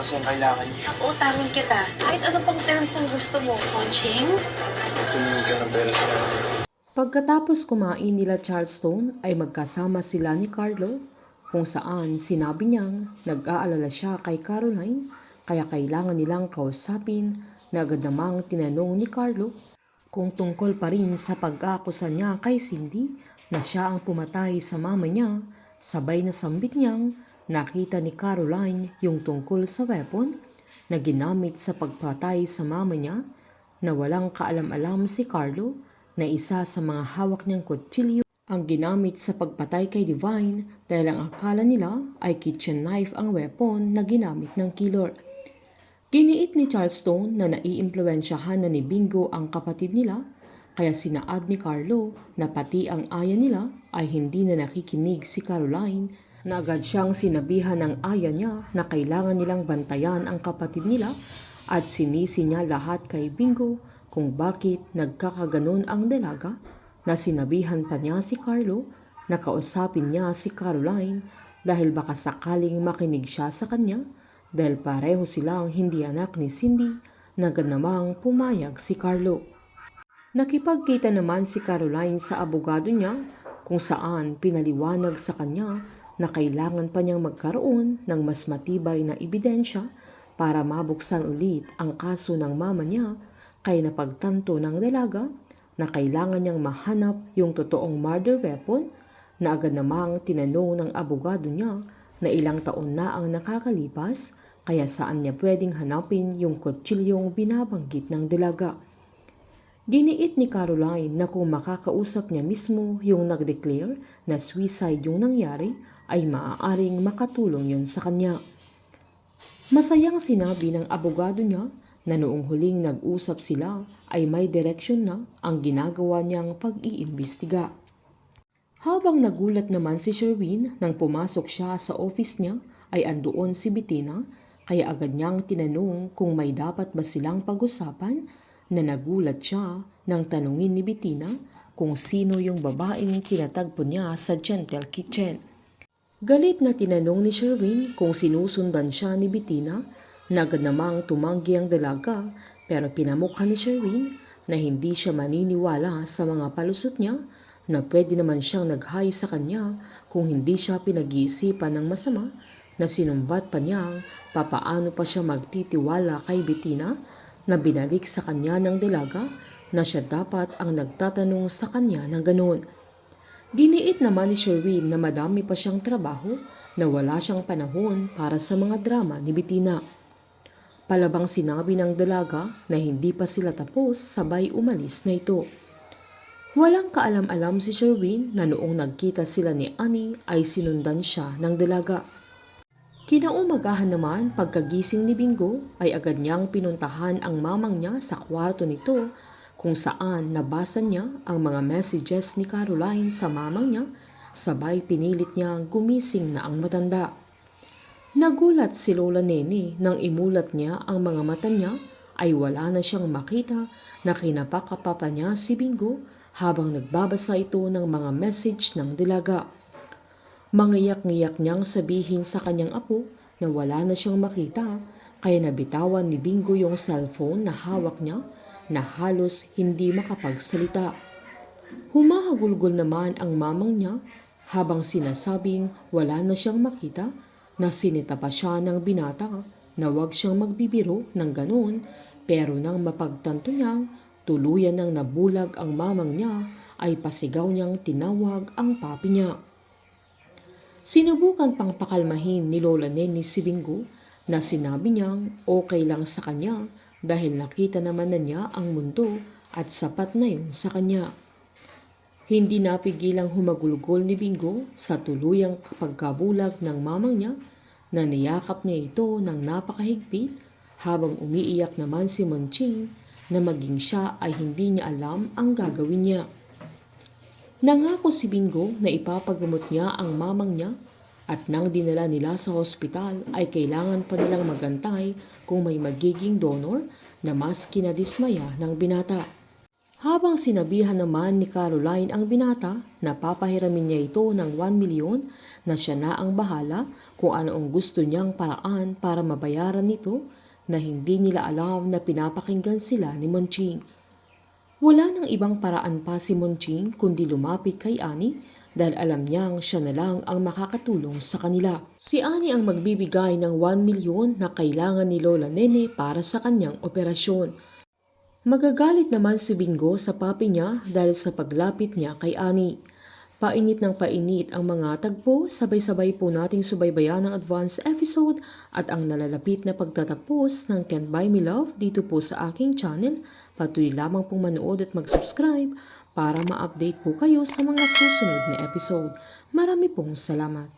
kasi ang kailangan niya. Utangin kita. Kahit ano pang terms ang gusto mo. Coaching? Tumingin ka ng pera sa akin. Pagkatapos kumain nila Charleston ay magkasama sila ni Carlo kung saan sinabi niyang nag-aalala siya kay Caroline kaya kailangan nilang kausapin na agad namang tinanong ni Carlo kung tungkol pa rin sa pag-aakusa niya kay Cindy na siya ang pumatay sa mama niya. Sabay na sambit niyang nakita ni Caroline yung tungkol sa weapon na ginamit sa pagpatay sa mama niya na walang kaalam-alam si Carlo na isa sa mga hawak niyang kutsilyo ang ginamit sa pagpatay kay Divine dahil ang akala nila ay kitchen knife ang weapon na ginamit ng killer. Giniit ni Charleston na naiimpluwensyahan na ni Bingo ang kapatid nila kaya sinaad ni Carlo na pati ang aya nila ay hindi na nakikinig si Caroline na agad siyang sinabihan ng aya niya na kailangan nilang bantayan ang kapatid nila at sinisi niya lahat kay Bingo kung bakit nagkakaganon ang dalaga na sinabihan pa niya si Carlo na kausapin niya si Caroline dahil baka sakaling makinig siya sa kanya dahil pareho silang hindi anak ni Cindy na ganamang pumayag si Carlo. Nakipagkita naman si Caroline sa abogado niya kung saan pinaliwanag sa kanya na kailangan pa niyang magkaroon ng mas matibay na ebidensya para mabuksan ulit ang kaso ng mama niya kaya napagtanto ng dalaga na kailangan niyang mahanap yung totoong murder weapon na agad namang tinanong ng abogado niya na ilang taon na ang nakakalipas kaya saan niya pwedeng hanapin yung kutsilyong binabanggit ng dalaga. Giniit ni Caroline na kung makakausap niya mismo yung nag-declare na suicide yung nangyari ay maaaring makatulong yun sa kanya. Masayang sinabi ng abogado niya na noong huling nag-usap sila ay may direksyon na ang ginagawa niyang pag-iimbestiga. Habang nagulat naman si Sherwin nang pumasok siya sa office niya ay andoon si Bettina kaya agad niyang tinanong kung may dapat ba silang pag-usapan na nagulat siya nang tanungin ni Bettina kung sino yung babaeng kinatagpo niya sa Gentle Kitchen. Galit na tinanong ni Sherwin kung sinusundan siya ni Bettina na agad namang tumanggi ang dalaga pero pinamukha ni Sherwin na hindi siya maniniwala sa mga palusot niya na pwede naman siyang nag-hi sa kanya kung hindi siya pinag-iisipan ng masama na sinumbat pa niyang papaano pa siya magtitiwala kay Bettina na binalik sa kanya ng dalaga na siya dapat ang nagtatanong sa kanya ng ganon. Giniit naman ni Sherwin na madami pa siyang trabaho na wala siyang panahon para sa mga drama ni Bettina. Palabang sinabi ng dalaga na hindi pa sila tapos sabay umalis na ito. Walang kaalam-alam si Sherwin na noong nagkita sila ni Annie ay sinundan siya ng dalaga. Kinaumagahan naman pagkagising ni Bingo ay agad niyang pinuntahan ang mamang niya sa kwarto nito kung saan nabasa niya ang mga messages ni Caroline sa mamang niya sabay pinilit niyang gumising na ang matanda. Nagulat si Lola Nene nang imulat niya ang mga mata niya ay wala na siyang makita na kinapakapapa niya si Bingo habang nagbabasa ito ng mga message ng dalaga. Mangiyak-ngiyak niyang sabihin sa kanyang apo na wala na siyang makita kaya nabitawan ni Bingo yung cellphone na hawak niya na halos hindi makapagsalita. Humahagulgol naman ang mamang niya habang sinasabing wala na siyang makita na sinita pa siya ng binata na huwag siyang magbibiro ng ganun pero nang mapagtanto niyang tuluyan nang nabulag ang mamang niya ay pasigaw niyang tinawag ang papi niya. Sinubukan pang pakalmahin ni Lola Nene si Bingo na sinabi niyang okay lang sa kanya dahil nakita naman na niya ang mundo at sapat na yun sa kanya. Hindi napigilang humagulgol ni Bingo sa tuluyang pagkabulag ng mamang niya na niyakap niya ito ng napakahigpit habang umiiyak naman si Monching na maging siya ay hindi niya alam ang gagawin niya. Nangako si Bingo na ipapagamot niya ang mamang niya at nang dinala nila sa hospital ay kailangan pa nilang magantay kung may magiging donor na mas kinadismaya ng binata. Habang sinabihan naman ni Caroline ang binata na papahiramin niya ito ng 1 milyon na siya na ang bahala kung ano ang gusto niyang paraan para mabayaran nito, na hindi nila alam na pinapakinggan sila ni Monching. Wala nang ibang paraan pa si Monching kundi lumapit kay Annie dahil alam niyang siya na lang ang makakatulong sa kanila. Si Annie ang magbibigay ng 1 milyon na kailangan ni Lola Nene para sa kanyang operasyon. Magagalit naman si Bingo sa papi niya dahil sa paglapit niya kay Annie. Painit ng painit ang mga tagpo, sabay-sabay po nating subaybayan ang advance episode at ang nalalapit na pagtatapos ng Can't Buy Me Love dito po sa aking channel. Patuloy lamang pong manood at mag-subscribe para ma-update po kayo sa mga susunod na episode. Marami pong salamat.